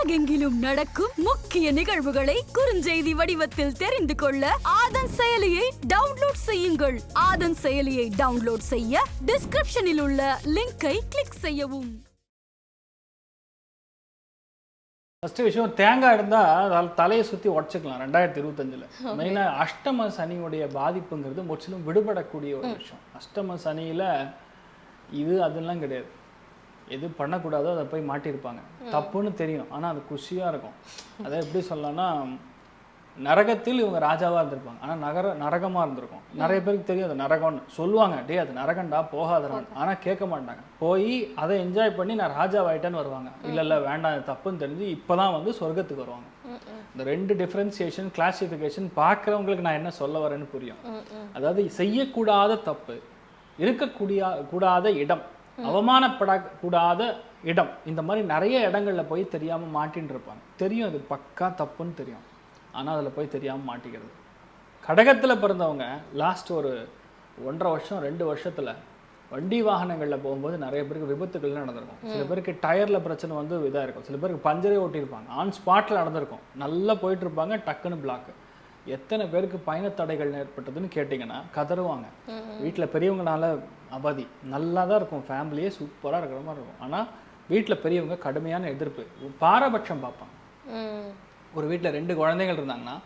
உலகெங்கிலும் நடக்கும் முக்கிய நிகழ்வுகளை குறுஞ்செய்தி வடிவத்தில் தெரிந்து கொள்ள ஆதன் செயலியை டவுன்லோட் செய்யுங்கள். ஆதன் செயலியை டவுன்லோட் செய்ய டிஸ்கிரிப்ஷனில் உள்ள லிங்கை கிளிக் செய்யவும். ஃபர்ஸ்ட் விஷயம், தேங்காய் இருந்தால் அதில் தலையை சுற்றி உடச்சிக்கலாம். 2025 மெயினாக அஷ்டம சனியுடைய பாதிப்புங்கிறது முற்றிலும் விடுபடக்கூடிய ஒரு விஷயம். அஷ்டம சனியில் இது அதெல்லாம் கிடையாது. எது பண்ணக்கூடாதோ அதை போய் மாட்டியிருப்பாங்க. தப்புன்னு தெரியும், ஆனால் அது குஷியாக இருக்கும். அதை எப்படி சொல்லலாம்னா, நரகத்தில் இவங்க ராஜாவாக இருந்திருப்பாங்க, ஆனால் நரகமாக இருந்திருக்கும். நிறைய பேருக்கு தெரியும் அது நரகம்னு சொல்லுவாங்க. டே அது நரகண்டா போகாதரான், ஆனால் கேட்க மாட்டாங்க. போய் அதை என்ஜாய் பண்ணி நான் ராஜாவாயிட்டேன்னு வருவாங்க. இல்லை வேண்டாம் அது தப்புன்னு தெரிஞ்சு இப்போ தான் வந்து சொர்க்கத்துக்கு வருவாங்க. இந்த ரெண்டு டிஃப்ரென்சியேஷன் கிளாசிஃபிகேஷன் பார்க்குறவங்களுக்கு நான் என்ன சொல்ல வரேன்னு புரியும். அதாவது செய்யக்கூடாத தப்பு, கூடாத இடம், அவமானப்படக்கூடாத இடம், இந்த மாதிரி நிறைய இடங்கள்ல போய் தெரியாமல் மாட்டின்னு இருப்பாங்க. தெரியும் அது பக்கா தப்புன்னு தெரியும், ஆனால் அதில் போய் தெரியாமல் மாட்டிக்கிறது. கடகத்தில் பிறந்தவங்க லாஸ்ட் ஒரு 1.5 வருஷம் 2 வருஷத்தில் வண்டி வாகனங்களில் போகும்போது நிறைய பேருக்கு விபத்துகள்லாம் நடந்திருக்கும். சில பேருக்கு டயரில் பிரச்சனை வந்து இதாக இருக்கும், சில பேருக்கு பஞ்சரே ஓட்டியிருப்பாங்க, ஆன் ஸ்பாட்டில் நடந்திருக்கும். நல்லா போயிட்டு இருப்பாங்க, டக்குன்னு பிளாக்கு. எத்தனை பேருக்கு பயணத்தடைகள் ஏற்பட்டதுன்னு கேட்டிங்கன்னா கதறுவாங்க. வீட்டில் பெரியவங்கனால அவதி நல்லா தான் இருக்கும், ஃபேமிலியே சூப்பராக இருக்கிற மாதிரி இருக்கும். ஆனால் வீட்டில் பெரியவங்க கடுமையான எதிர்ப்பு, பாரபட்சம் பார்ப்பாங்க. ஒரு வீட்டில் 2 குழந்தைகள் இருந்தாங்கன்னா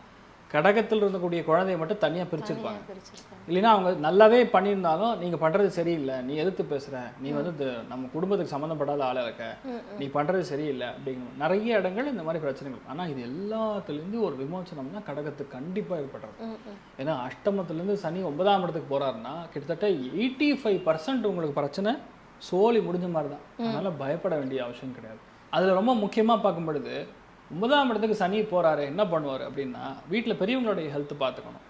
கடகத்தில் இருந்தக்கூடிய குழந்தைய மட்டும் தனியாக பிரிச்சிருப்பாங்க. இல்லைன்னா அவங்க நல்லாவே பண்ணியிருந்தாலும் நீங்கள் பண்ணுறது சரியில்லை, நீ எதிர்த்து பேசுகிற, நீ வந்து நம்ம குடும்பத்துக்கு சம்மந்தப்படாத ஆளாக இருக்க, நீ பண்ணுறது சரியில்லை அப்படிங்கிற நிறைய இடங்கள் இந்த மாதிரி பிரச்சனைகள். ஆனால் இது எல்லாத்துலேருந்து ஒரு விமோச்சனம்னா கடகத்துக்கு கண்டிப்பாக ஏற்படுறது. ஏன்னா அஷ்டமத்துலேருந்து சனி 9ஆம் இடத்துக்கு போகிறாருன்னா கிட்டத்தட்ட 85% உங்களுக்கு பிரச்சனை சோழி முடிஞ்ச மாதிரி தான். அதனால் பயப்பட வேண்டிய அவசியம் கிடையாது. அதில் ரொம்ப முக்கியமாக பார்க்கும் பொழுது 9ஆம் இடத்துக்கு சனி போகிறாரு, என்ன பண்ணுவார் அப்படின்னா வீட்டில் பெரியவங்களுடைய ஹெல்த் பார்த்துக்கணும்.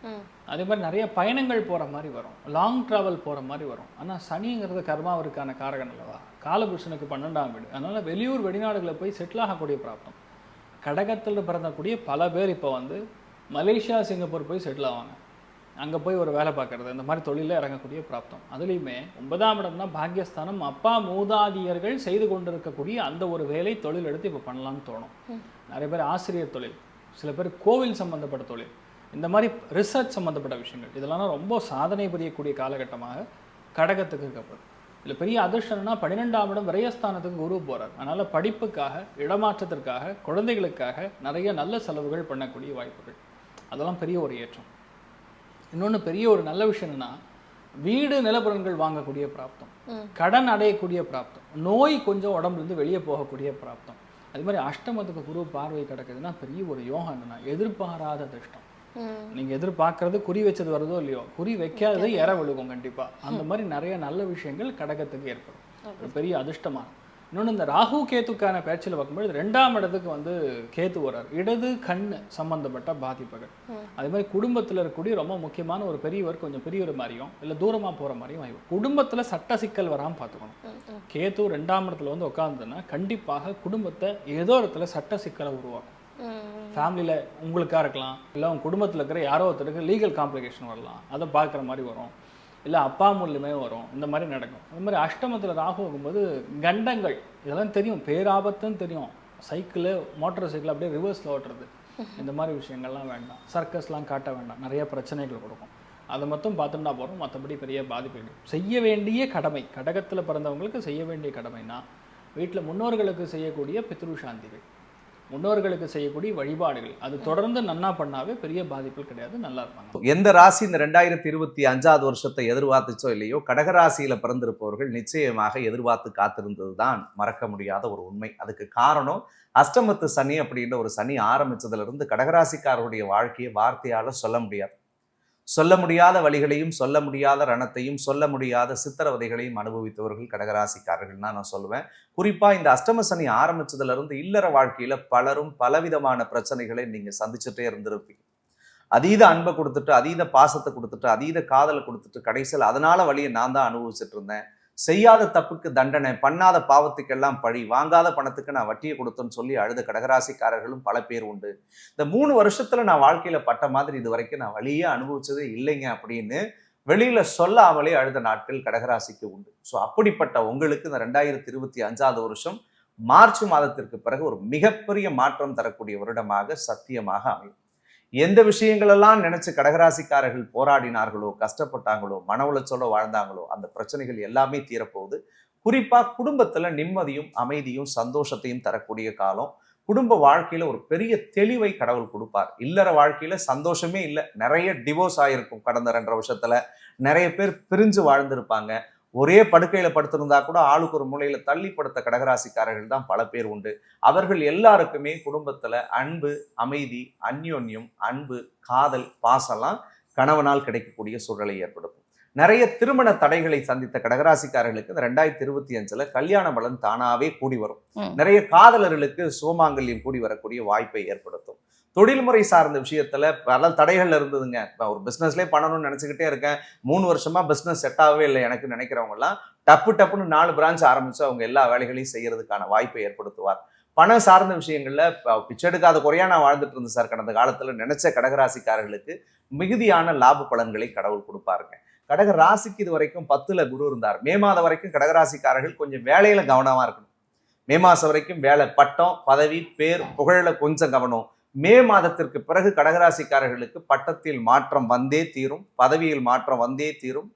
அதே மாதிரி நிறைய பயணங்கள் போகிற மாதிரி வரும், லாங் ட்ராவல் போகிற மாதிரி வரும். ஆனால் சனிங்கிறது கர்மாவிற்கான காரகன் அல்லவா, காலபுருஷனுக்கு 12ஆம் வீடு. அதனால் வெளியூர் வெளிநாடுகளில் போய் செட்டில் ஆகக்கூடிய பிராப்தம். கடகத்தில் பிறந்தக்கூடிய பல பேர் இப்போ வந்து மலேசியா சிங்கப்பூர் போய் செட்டில் ஆவாங்க, அங்கே போய் ஒரு வேலை பார்க்குறது, இந்த மாதிரி தொழிலில் இறங்கக்கூடிய பிராப்தம். அதுலேயுமே 9ஆம் இடம்னா பாக்கியஸ்தானம். அப்பா மூதாதியர்கள் செய்து கொண்டிருக்கக்கூடிய அந்த ஒரு வேலை தொழில் எடுத்து இப்போ பண்ணலான்னு தோணும். நிறைய பேர் ஆசிரியர் தொழில், சில பேர் கோவில் சம்மந்தப்பட்ட தொழில், இந்த மாதிரி ரிசர்ச் சம்மந்தப்பட்ட விஷயங்கள், இதெல்லாம் ரொம்ப சாதனை புரியக்கூடிய காலகட்டமாக கடகத்துக்கு இருக்கப்படுது. இதில் பெரிய அதிர்ஷ்டம்னா 12ஆம் இடம் விரயஸ்தானத்துக்கு குரு போகிறார். அதனால் படிப்புக்காக, இடமாற்றத்திற்காக, குழந்தைகளுக்காக நிறைய நல்ல செலவுகள் பண்ணக்கூடிய வாய்ப்புகள், அதெல்லாம் பெரிய ஒரு ஏற்றம். இன்னொன்று பெரிய ஒரு நல்ல விஷயம் என்னன்னா, வீடு நிலப்புறங்கள் வாங்கக்கூடிய பிராப்தம், கடன் அடையக்கூடிய பிராப்தம், நோய் கொஞ்சம் உடம்புலேருந்து வெளியே போகக்கூடிய பிராப்தம். அது மாதிரி அஷ்டமத்துக்கு குரு பார்வை கிடக்குதுன்னா பெரிய ஒரு யோகம். என்னன்னா எதிர்பாராத அதிர்ஷ்டம். நீங்கள் எதிர்பார்க்கறது குறி வச்சது வருதோ இல்லையோ, குறி வைக்காதது இற விழுகும் கண்டிப்பாக. அந்த மாதிரி நிறைய நல்ல விஷயங்கள் கடகத்துக்கு ஏற்படும், ஒரு பெரிய அதிர்ஷ்டமாக. இன்னொன்று இந்த ராகு கேத்துக்கான பேச்சில் பார்க்கும்போது 2ஆம் இடத்துக்கு வந்து கேத்து வர்றார், இடது கண் சம்பந்தப்பட்ட பாதிப்புகள். அதே மாதிரி குடும்பத்தில் இருக்கக்கூடிய ரொம்ப முக்கியமான ஒரு பெரியவர் கொஞ்சம் பெரியவர் மாதிரியும் இல்லை தூரமாக போகிற மாதிரியும் ஆகும். குடும்பத்தில் சட்ட சிக்கல் வராமல் பார்த்துக்கணும். கேத்து 2ஆம் இடத்துல வந்து உட்காந்துன்னா கண்டிப்பாக குடும்பத்தை ஏதோ இடத்துல சட்ட சிக்கலை உருவாக்கும். ஃபேமிலியில் உங்களுக்காக இருக்கலாம், இல்லை உங்கள் குடும்பத்தில் இருக்கிற யாரோ ஒருத்தருக்கு லீகல் காம்ப்ளிகேஷன் வரலாம், அதை பார்க்குற மாதிரி வரும். இல்லை அப்பா மூலியமே வரும், இந்த மாதிரி நடக்கும். அது மாதிரி அஷ்டமத்தில் ராகு ஆகும்போது கண்டங்கள், இதெல்லாம் தெரியும், பேராபத்துன்னு தெரியும். சைக்கிளு மோட்டார் சைக்கிள் அப்படியே ரிவர்ஸில் ஓட்டுறது, இந்த மாதிரி விஷயங்கள்லாம் வேண்டாம். சர்க்கஸ்லாம் காட்ட வேண்டாம், நிறைய பிரச்சனைகள் கொடுக்கும். அதை மட்டும் பார்த்துட்டா போகிறோம், மற்றபடி பெரிய பாதிப்பு. செய்ய வேண்டிய கடமை, கடகத்தில் பிறந்தவங்களுக்கு செய்ய வேண்டிய கடமைனா வீட்டில் முன்னோர்களுக்கு செய்யக்கூடிய பித்ரு சாந்திகள், முன்னோர்களுக்கு செய்யக்கூடிய வழிபாடுகள், அது தொடர்ந்து நன்னா பண்ணாவே பெரிய பாதிப்புகள் கிடையாது, நல்லா இருப்பாங்க. எந்த ராசி இந்த 2025 வருஷத்தை எதிர்பார்த்துச்சோ இல்லையோ, கடகராசியில பிறந்திருப்பவர்கள் நிச்சயமாக எதிர்பார்த்து காத்திருந்தது தான் மறக்க முடியாத ஒரு உண்மை. அதுக்கு காரணம் அஷ்டமத்து சனி அப்படின்ற ஒரு சனி ஆரம்பிச்சதுல இருந்து கடகராசிக்காரருடைய வாழ்க்கையை வார்த்தையால சொல்ல முடியாத வழிகளையும், சொல்ல முடியாத ரணத்தையும், சொல்ல முடியாத சித்திரவதைகளையும் அனுபவித்தவர்கள் கடகராசிக்காரர்கள் தான் நான் சொல்லுவேன். குறிப்பா இந்த அஷ்டம சனி ஆரம்பிச்சதுல இருந்து இல்லற வாழ்க்கையில பலரும் பலவிதமான பிரச்சனைகளை நீங்க சந்திச்சுட்டே இருந்திருப்பீங்க. அதீத அன்பை கொடுத்துட்டு, அதீத பாசத்தை கொடுத்துட்டு, அதீத காதலை கொடுத்துட்டு, கடைசியில் அதனால வழியை நான் தான் அனுபவிச்சுட்டு இருந்தேன், செய்யாத தப்புக்கு தண்டனை, பண்ணாத பாவத்துக்கெல்லாம் பழி, வாங்காத பணத்துக்கு நான் வட்டியை கொடுத்தேன்னு சொல்லி அழுத கடகராசிக்காரர்களும் பல பேர் உண்டு. இந்த 3 வருஷத்துல நான் வாழ்க்கையில பட்ட மாதிரி இது வரைக்கும் நான் வழியே அனுபவிச்சதே இல்லைங்க அப்படின்னு வெளியில சொல்லாமலே அழுத நாட்கள் கடகராசிக்கு உண்டு. ஸோ அப்படிப்பட்ட உங்களுக்கு இந்த 2025 வருஷம் மார்ச் மாதத்திற்கு பிறகு ஒரு மிகப்பெரிய மாற்றம் தரக்கூடிய வருடமாக சத்தியமாக அமையும். எந்த விஷயங்களெல்லாம் நினைச்சு கடகராசிக்காரர்கள் போராடினார்களோ, கஷ்டப்பட்டாங்களோ, மன உளைச்சலோ வாழ்ந்தாங்களோ, அந்த பிரச்சனைகள் எல்லாமே தீரப்போகுது. குறிப்பா குடும்பத்துல நிம்மதியும் அமைதியும் சந்தோஷத்தையும் தரக்கூடிய காலம். குடும்ப வாழ்க்கையில ஒரு பெரிய தெளிவை கடவுள் கொடுப்பார். இல்லற வாழ்க்கையில சந்தோஷமே இல்லை, நிறைய டிவோர்ஸ் ஆயிருக்கும் கடந்த 2.5 வருஷத்துல. நிறைய பேர் பிரிஞ்சு வாழ்ந்திருப்பாங்க. ஒரே படுக்கையில படுத்திருந்தா கூட ஆளுக்கு ஒரு மூலையில தள்ளி படுத்த கடகராசிக்காரர்கள் தான் பல பேர் உண்டு. அவர்கள் எல்லாருக்குமே குடும்பத்துல அன்பு, அமைதி, அந்யோன்யம், அன்பு, காதல், பாசம்லாம் கணவனால் கிடைக்கக்கூடிய சூழலை ஏற்படுத்தும். நிறைய திருமண தடைகளை சந்தித்த கடகராசிக்காரர்களுக்கு இந்த 2025 கல்யாண பலன் தானாவே கூடி வரும். நிறைய காதலர்களுக்கு சுபமாங்கல்யம் கூடி வரக்கூடிய வாய்ப்பை ஏற்படுத்தும். தொழில்முறை சார்ந்த விஷயத்துல பல தடைகள் இருந்ததுங்க. ஒரு பிசினஸ்லேயே பண்ணணும்னு நினைச்சுக்கிட்டே இருக்கேன், 3 வருஷமா பிசினஸ் செட் ஆகவே இல்லை எனக்கு நினைக்கிறவங்க எல்லாம் டப்புன்னு 4 பிரான்ச் ஆரம்பிச்சு அவங்க எல்லா வேலைகளையும் செய்யறதுக்கான வாய்ப்பை ஏற்படுத்துவார். பணம் சார்ந்த விஷயங்கள்ல பிச்சை எடுக்காத குறையா நான் வாழ்ந்துட்டு இருந்தேன் சார் கடந்த காலத்துல நினைச்ச கடகராசிக்காரர்களுக்கு மிகுதியான லாப பலன்களை கடவுள் கொடுப்பாருங்க. கடக ராசிக்கு இது வரைக்கும் 10ல குரு இருந்தார். மே மாதம் வரைக்கும் கடகராசிக்காரர்கள் கொஞ்சம் வேலையில கவனமா இருக்கணும். மே மாசம் வரைக்கும் வேலை, பட்டம், பதவி, பேர், புகழல கொஞ்சம் கவனம். மே மாதத்திற்கு பிறகு கடகராசிக்காரர்களுக்கு பட்டத்தில் மாற்றம் வந்தே தீரும், பதவியில் மாற்றம் வந்தே தீரும்,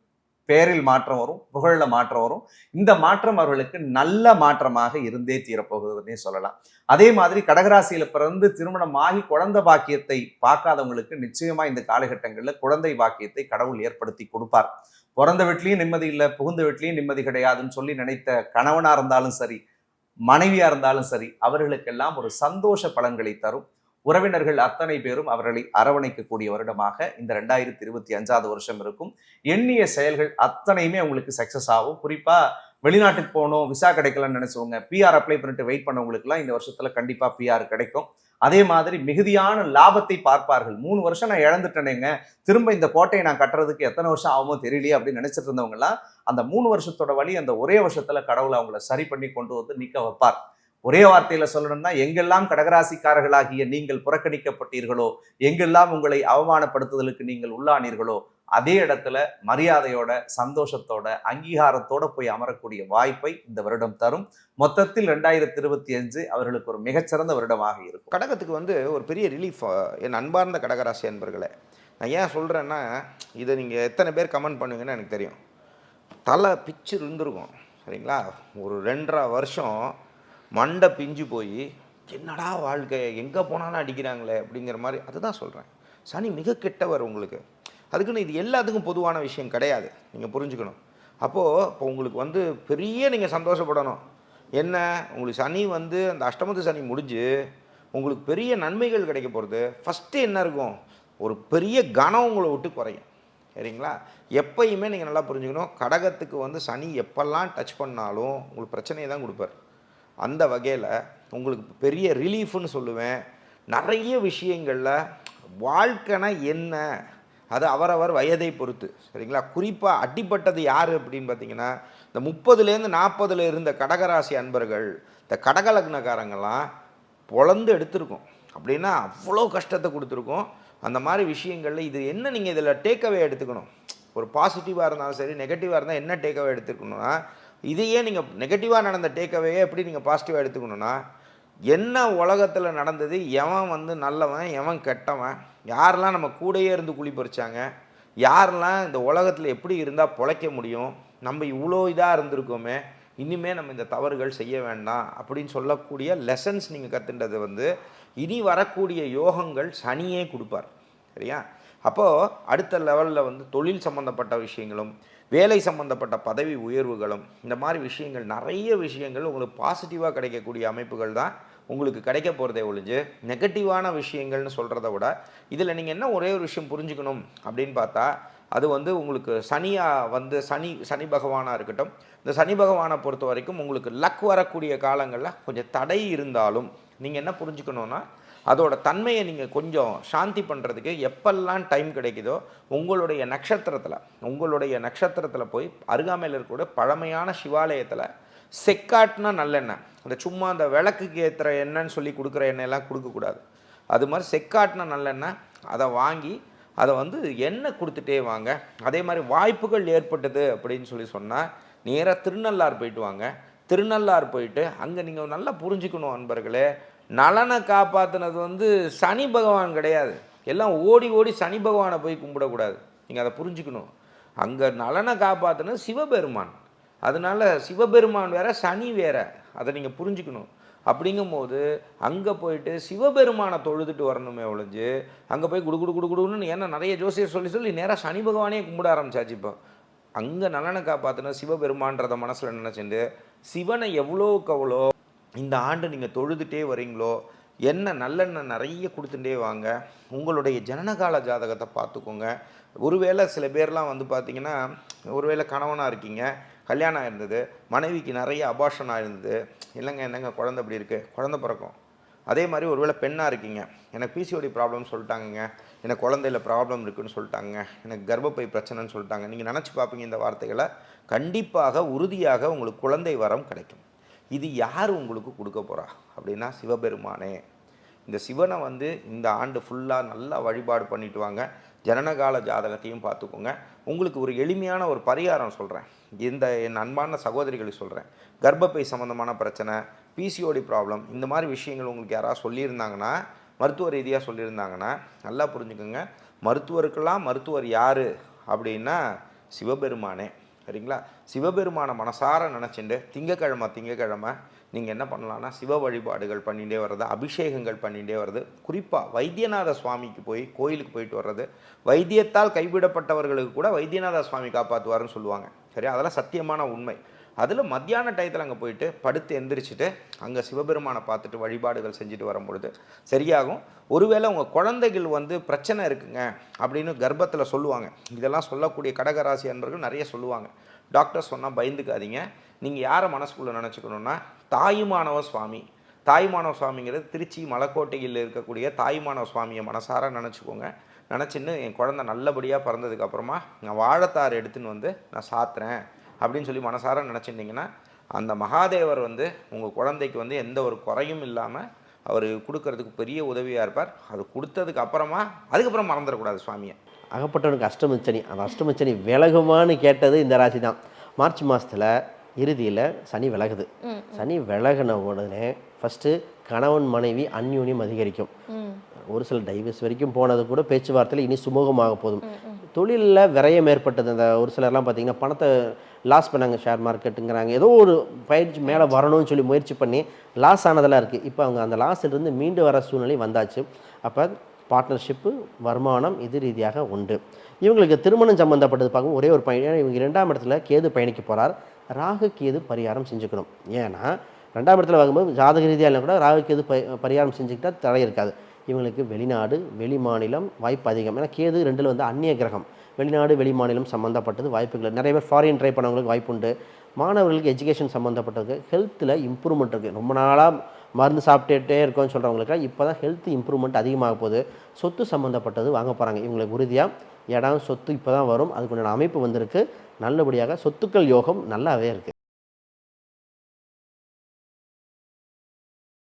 பேரில் மாற்றம் வரும், புகழ்ல மாற்றம் வரும். இந்த மாற்றம் அவர்களுக்கு நல்ல மாற்றமாக இருந்தே தீரப்போகுதுன்னே சொல்லலாம். அதே மாதிரி கடகராசியில பிறந்து திருமணம் ஆகி குழந்தை பாக்கியத்தை பார்க்காதவங்களுக்கு நிச்சயமா இந்த காலகட்டங்களில் குழந்தை பாக்கியத்தை கடவுள் ஏற்படுத்தி கொடுப்பார். பிறந்த வீட்லயும் நிம்மதி இல்லை, புகுந்த வீட்லயும் நிம்மதி கிடையாதுன்னு சொல்லி நினைத்த கணவனா இருந்தாலும் சரி, மனைவியா இருந்தாலும் சரி, அவர்களுக்கெல்லாம் ஒரு சந்தோஷ பலன்களை தரும். உறவினர்கள் அத்தனை பேரும் அவர்களை அரவணைக்கக்கூடிய வருடமாக இந்த 2025 வருஷம் இருக்கும். எண்ணிய செயல்கள் அத்தனையுமே உங்களுக்கு சக்சஸ் ஆகும். குறிப்பா வெளிநாட்டுக்கு போகணும், விசா கிடைக்கலன்னு நினைச்சவங்க, பிஆர் அப்ளை பண்ணிட்டு வெயிட் பண்ணவங்களுக்குலாம் இந்த வருஷத்துல கண்டிப்பா பிஆர் கிடைக்கும். அதே மாதிரி மிகுதியான லாபத்தை பார்ப்பார்கள். 3 வருஷம் நான் இழந்துட்டேனேங்க, திரும்ப இந்த கோட்டையை நான் கட்டுறதுக்கு எத்தனை வருஷம் ஆகுமோ தெரியலையே அப்படின்னு நினைச்சிட்டு இருந்தவங்க எல்லாம் அந்த 3 வருஷத்தோட வழி அந்த ஒரே வருஷத்துல கடவுளை அவங்கள சரி பண்ணி கொண்டு வந்து நிக்க வைப்பார். ஒரே வார்த்தையில சொல்லணும்னா, எங்கெல்லாம் கடகராசிக்காரர்களாகிய நீங்கள் புறக்கணிக்கப்பட்டீர்களோ, எங்கெல்லாம் உங்களை அவமானப்படுத்துதலுக்கு நீங்கள் உள்ளானீர்களோ, அதே இடத்துல மரியாதையோட, சந்தோஷத்தோட, அங்கீகாரத்தோட போய் அமரக்கூடிய வாய்ப்பை இந்த வருடம் தரும். மொத்தத்தில் 2025 அவர்களுக்கு ஒரு மிகச்சிறந்த வருடமாக இருக்கும். கடகத்துக்கு ஒரு பெரிய ரிலீஃப். என் அன்பார்ந்த கடகராசி அன்பர்களே, நான் ஏன் சொல்கிறேன்னா, இதை நீங்கள் எத்தனை பேர் கமெண்ட் பண்ணுவீங்கன்னு எனக்கு தெரியும். தலை பிச்சு இருந்திருக்கும் சரிங்களா. ஒரு 2.5 வருஷம் மண்டை பிஞ்சு போய் என்னடா வாழ்க்கை, எங்கே போனாலும் அடிக்கிறாங்களே அப்படிங்கிற மாதிரி. அதுதான் சொல்கிறேன், சனி மிக கெட்டவர் உங்களுக்கு. அதுக்குன்னு இது எல்லாத்துக்கும் பொதுவான விஷயம் கிடையாது, நீங்கள் புரிஞ்சுக்கணும். அப்போது இப்போ உங்களுக்கு பெரிய நீங்கள் சந்தோஷப்படணும். என்ன, உங்களுக்கு சனி அந்த அஷ்டமத்து சனி முடிஞ்சு உங்களுக்கு பெரிய நன்மைகள் கிடைக்க போகிறது. ஃபஸ்ட்டு என்ன இருக்கும், ஒரு பெரிய கனம் உங்களை விட்டு குறையும் சரிங்களா. எப்பயுமே நீங்கள் நல்லா புரிஞ்சுக்கணும், கடகத்துக்கு சனி எப்பெல்லாம் டச் பண்ணாலும் உங்களுக்கு பிரச்சனையை தான் கொடுப்பார். அந்த வகையில் உங்களுக்கு பெரிய ரிலீஃப்னு சொல்லுவேன். நிறைய விஷயங்களில் வாழ்க்கைனா என்ன, அது அவரவர் வயதை பொறுத்து சரிங்களா. குறிப்பாக அடிப்பட்டது யார் அப்படின்னு பார்த்தீங்கன்னா, இந்த 30லேருந்து 40 இருந்த கடகராசி அன்பர்கள், இந்த கடகலக்னக்காரங்கள்லாம் பொழந்து எடுத்திருக்கும். அப்படின்னா அவ்வளோ கஷ்டத்தை கொடுத்துருக்கோம். அந்த மாதிரி விஷயங்களில் இது என்ன, நீங்கள் இதில் டேக்அவே எடுத்துக்கணும். ஒரு பாசிட்டிவாக இருந்தாலும் சரி, நெகட்டிவாக இருந்தால் என்ன டேக்அவே எடுத்துக்கணும்னா, இதையே நீங்கள் நெகட்டிவாக நடந்த டேக்அவேயே எப்படி நீங்கள் பாசிட்டிவாக எடுத்துக்கணும்னா, என்ன உலகத்தில் நடந்தது, எவன் நல்லவன் எவன் கெட்டவன், யாரெல்லாம் நம்ம கூடையே இருந்து குழி பறிச்சாங்க, யாரெல்லாம் இந்த உலகத்தில் எப்படி இருந்தால் பொழைக்க முடியும், நம்ம இவ்வளோ இதாக இருந்திருக்கோமே, இனிமேல் நம்ம இந்த தவறுகள் செய்ய வேண்டாம் அப்படின்னு சொல்லக்கூடிய லெசன்ஸ் நீங்கள் கற்றுன்றது இனி வரக்கூடிய யோகங்கள் சனியே கொடுப்பார் சரியா. அப்போது அடுத்த லெவலில் தொழில் சம்மந்தப்பட்ட விஷயங்களும், வேலை சம்மந்தப்பட்ட பதவி உயர்வுகளும், இந்த மாதிரி விஷயங்கள், நிறைய விஷயங்கள் உங்களுக்கு பாசிட்டிவாக கிடைக்கக்கூடிய அமைப்புகள் தான் உங்களுக்கு கிடைக்க போகிறதே ஒழிஞ்சு நெகட்டிவான விஷயங்கள்னு சொல்கிறத விட, இதில் நீங்கள் என்ன ஒரே ஒரு விஷயம் புரிஞ்சுக்கணும் அப்படின்னு பார்த்தா, அது உங்களுக்கு சனியாக சனி பகவானாக இருக்கட்டும். இந்த சனி பகவானை பொறுத்த வரைக்கும் உங்களுக்கு லக் வரக்கூடிய காலங்களில் கொஞ்சம் தடை இருந்தாலும் நீங்கள் என்ன புரிஞ்சுக்கணுன்னா, அதோட தன்மையை நீங்கள் கொஞ்சம் சாந்தி பண்ணுறதுக்கு எப்பெல்லாம் டைம் கிடைக்குதோ உங்களுடைய நட்சத்திரத்தில் போய் அருகாமையில் இருக்கக்கூடிய பழமையான சிவாலயத்தில் செக்காட்டினா நல்லெண்ணெய், அந்த சும்மா அந்த விளக்குக்கு ஏற்றுற எண்ணெய்ன்னு சொல்லி கொடுக்குற எண்ணெயெல்லாம் கொடுக்கக்கூடாது. அது மாதிரி செக்காட்டினா நல்லெண்ணெய் அதை வாங்கி அதை எண்ணெய் கொடுத்துட்டே வாங்க. அதே மாதிரி வாய்ப்புகள் ஏற்பட்டது அப்படின்னு சொல்லி சொன்னால் நேராக திருநள்ளாறு போயிட்டு வாங்க. திருநள்ளாறு போயிட்டு அங்கே நீங்கள் நல்லா புரிஞ்சுக்கணும் அன்பர்களே, நலனை காப்பாற்றினது வந்து சனி பகவான் கிடையாது. எல்லாம் ஓடி ஓடி சனி பகவானை போய் கும்பிடக்கூடாது. நீங்கள் அதை புரிஞ்சுக்கணும். அங்கே நலனை காப்பாற்றினது சிவபெருமான். அதனால சிவபெருமான் வேற, சனி வேற. அதை நீங்கள் புரிஞ்சுக்கணும். அப்படிங்கும்போது அங்கே போயிட்டு சிவபெருமானை தொழுதுட்டு வரணுமே ஒழிஞ்சு அங்கே போய் குடு குடு குடு குடுன்னு, ஏன்னா நிறைய ஜோசியர் சொல்லி சொல்லி நேராக சனி பகவானே கும்பிட ஆரம்பிச்சாச்சு. இப்போ அங்கே நலனை காப்பாற்றின சிவபெருமான்றதை மனசில் நினச்சிட்டு சிவனை எவ்வளோக்கு அவ்வளோ இந்த ஆண்டு நீங்கள் தொழுதுகிட்டே வரீங்களோ, என்ன நல்லெண்ணெய் நிறைய கொடுத்துட்டே வாங்க. உங்களுடைய ஜனனகால ஜாதகத்தை பார்த்துக்கோங்க. ஒருவேளை சில பேர்லாம் வந்து பார்த்திங்கன்னா, ஒருவேளை கணவனாக இருக்கீங்க, கல்யாணம் இருந்தது, மனைவிக்கு நிறைய அபார்ஷனாக இருந்தது, இல்லைங்க என்னங்க குழந்தை இப்படி இருக்குது, குழந்தை பிறக்கும். அதே மாதிரி ஒருவேளை பெண்ணாக இருக்கீங்க, எனக்கு பிசிஓடி ப்ராப்ளம் சொல்லிட்டாங்கங்க, எனக்கு குழந்தையில் ப்ராப்ளம் இருக்குதுன்னு சொல்லிட்டாங்க, எனக்கு கர்ப்பப்பை பிரச்சனைன்னு சொல்லிட்டாங்க. நீங்கள் நினச்சி பார்ப்பீங்க இந்த வார்த்தைகளை. கண்டிப்பாக உறுதியாக உங்களுக்கு குழந்தை வரம் கிடைக்கும். இது யார் உங்களுக்கு கொடுக்க போகிறா அப்படின்னா சிவபெருமானே. இந்த சிவனை வந்து இந்த ஆண்டு ஃபுல்லாக நல்லா வழிபாடு பண்ணிட்டு வாங்க. ஜனனகால ஜாதகத்தையும் பார்த்துக்கோங்க. உங்களுக்கு ஒரு எளிமையான ஒரு பரிகாரம் சொல்கிறேன், என் அன்பான சகோதரிகளுக்கு சொல்கிறேன். கர்ப்பப்பை சம்மந்தமான பிரச்சனை, பிசிஓடி ப்ராப்ளம், இந்த மாதிரி விஷயங்கள் உங்களுக்கு யாராவது சொல்லியிருந்தாங்கன்னா, மருத்துவ ரீதியாக சொல்லியிருந்தாங்கன்னா நல்லா புரிஞ்சுக்கோங்க. மருத்துவருக்கெல்லாம் மருத்துவர் யார் அப்படின்னா சிவபெருமானே. சரிங்களா? சிவபெருமானை மனசார நினச்சிட்டு திங்கக்கிழமை நீங்கள் என்ன பண்ணலான்னா சிவ வழிபாடுகள் பண்ணிகிட்டே வர்றது, அபிஷேகங்கள் பண்ணிகிட்டே வர்றது, குறிப்பாக வைத்தியநாத சுவாமிக்கு போய் கோயிலுக்கு போயிட்டு வர்றது. வைத்தியத்தால் கைவிடப்பட்டவர்களுக்கு கூட வைத்தியநாத சுவாமி காப்பாற்றுவார்னு சொல்லுவாங்க. சரியா? அதெல்லாம் சத்தியமான உண்மை. அதில் மத்தியான டயத்தில் அங்கே போயிட்டு படுத்து எந்திரிச்சிட்டு அங்கே சிவபெருமானை பார்த்துட்டு வழிபாடுகள் செஞ்சுட்டு வரும்பொழுது சரியாகும். ஒருவேளை உங்கள் குழந்தைகள் வந்து பிரச்சனை இருக்குங்க அப்படின்னு கர்ப்பத்தில் சொல்லுவாங்க. இதெல்லாம் சொல்லக்கூடிய கடகராசி அன்பர்கள் நிறைய சொல்லுவாங்க. டாக்டர் சொன்னால் பயந்துக்காதீங்க. நீங்கள் யாரை மனசுக்குள்ளே நினச்சிக்கணுன்னா தாயுமானவ சுவாமி. தாயுமானவ சுவாமிங்கிறது திருச்சி மலைக்கோட்டையில் இருக்கக்கூடிய தாயுமானவ சுவாமியை மனசார நினச்சிக்கோங்க. நினச்சின்னு என் குழந்தை நல்லபடியாக பிறந்ததுக்கப்புறமா நான் வாழைத்தார் எடுத்துன்னு வந்து நான் சாத்துறேன் அப்படின்னு சொல்லி மனசார நினச்சிட்டிங்கன்னா அந்த மகாதேவர் வந்து உங்கள் குழந்தைக்கு வந்து எந்த ஒரு குறையும் இல்லாமல் அவர் கொடுக்கறதுக்கு பெரிய உதவியாக இருப்பார். அது கொடுத்ததுக்கு அப்புறமா அதுக்கப்புறம் மறந்துடக்கூடாது சுவாமியை. அகப்பட்டவனுக்கு அஷ்டமச்சனி, அந்த அஷ்டமச்சனி விலகுமான்னு கேட்டது இந்த ராசி தான். மார்ச் மாதத்தில் இறுதியில் சனி விலகுது. சனி விலகின உடனே ஃபஸ்ட்டு கணவன் மனைவி அந்யூன்யம் அதிகரிக்கும். ஒரு சில டைவர்ஸ் வரைக்கும் போனது கூட பேச்சுவார்த்தையில் இனி சுமூகமாக போதும். தொழிலில் விரயம் ஏற்பட்டது. அந்த ஒரு சிலர்லாம் பார்த்திங்கன்னா பணத்தை லாஸ் பண்ணாங்க, ஷேர் மார்க்கெட்டுங்கிறாங்க, ஏதோ ஒரு பயிற்சி மேலே வரணும்னு சொல்லி முயற்சி பண்ணி லாஸ் ஆனதெல்லாம் இருக்குது. இப்போ அவங்க அந்த லாஸிலிருந்து மீண்டு வர சூழ்நிலை வந்தாச்சு. அப்போ பார்ட்னர்ஷிப்பு, வருமானம் இது ரீதியாக உண்டு. இவங்களுக்கு திருமணம் சம்மந்தப்பட்டது பார்க்கும் ஒரே ஒரு பயணம். இவங்க 2ஆம் இடத்துல கேது பயணிக்க போகிறார். ராகு கேது பரிகாரம் செஞ்சுக்கணும். ஏன்னா 2ஆம் இடத்துல வாங்கும்போது ஜாதக ரீதியாக இல்லை கூட ராகு கேது பரிகாரம் செஞ்சுக்கிட்டால் தடை இருக்காது. இவங்களுக்கு வெளிநாடு வெளி மாநிலம் வாய்ப்பு அதிகம். ஏன்னா கேது 2ல் வந்து அந்நிய கிரகம். வெளிநாடு வெளி மாநிலம் சம்மந்தப்பட்டது வாய்ப்புகள் நிறைய பேர் ஃபாரின் ட்ரை பண்ணவங்களுக்கு வாய்ப்பு உண்டு. மாணவர்களுக்கு எஜுகேஷன் சம்மந்தப்பட்டது, ஹெல்த்தில் இம்ப்ரூவ்மெண்ட் இருக்குது. ரொம்ப நாளாக மருந்து சாப்பிட்டுட்டே இருக்கோன்னு சொல்கிறவங்களுக்குலாம் இப்போ தான் ஹெல்த் இம்ப்ரூவ்மெண்ட் அதிகமாக போகுது. சொத்து சம்மந்தப்பட்டது வாங்க போகிறாங்க. இவங்களுக்கு உறுதியாக இடம் சொத்து இப்போ தான் வரும். அதுக்குண்டான அமைப்பு வந்திருக்கு. நல்லபடியாக சொத்துக்கள் யோகம் நல்லாவே இருக்குது.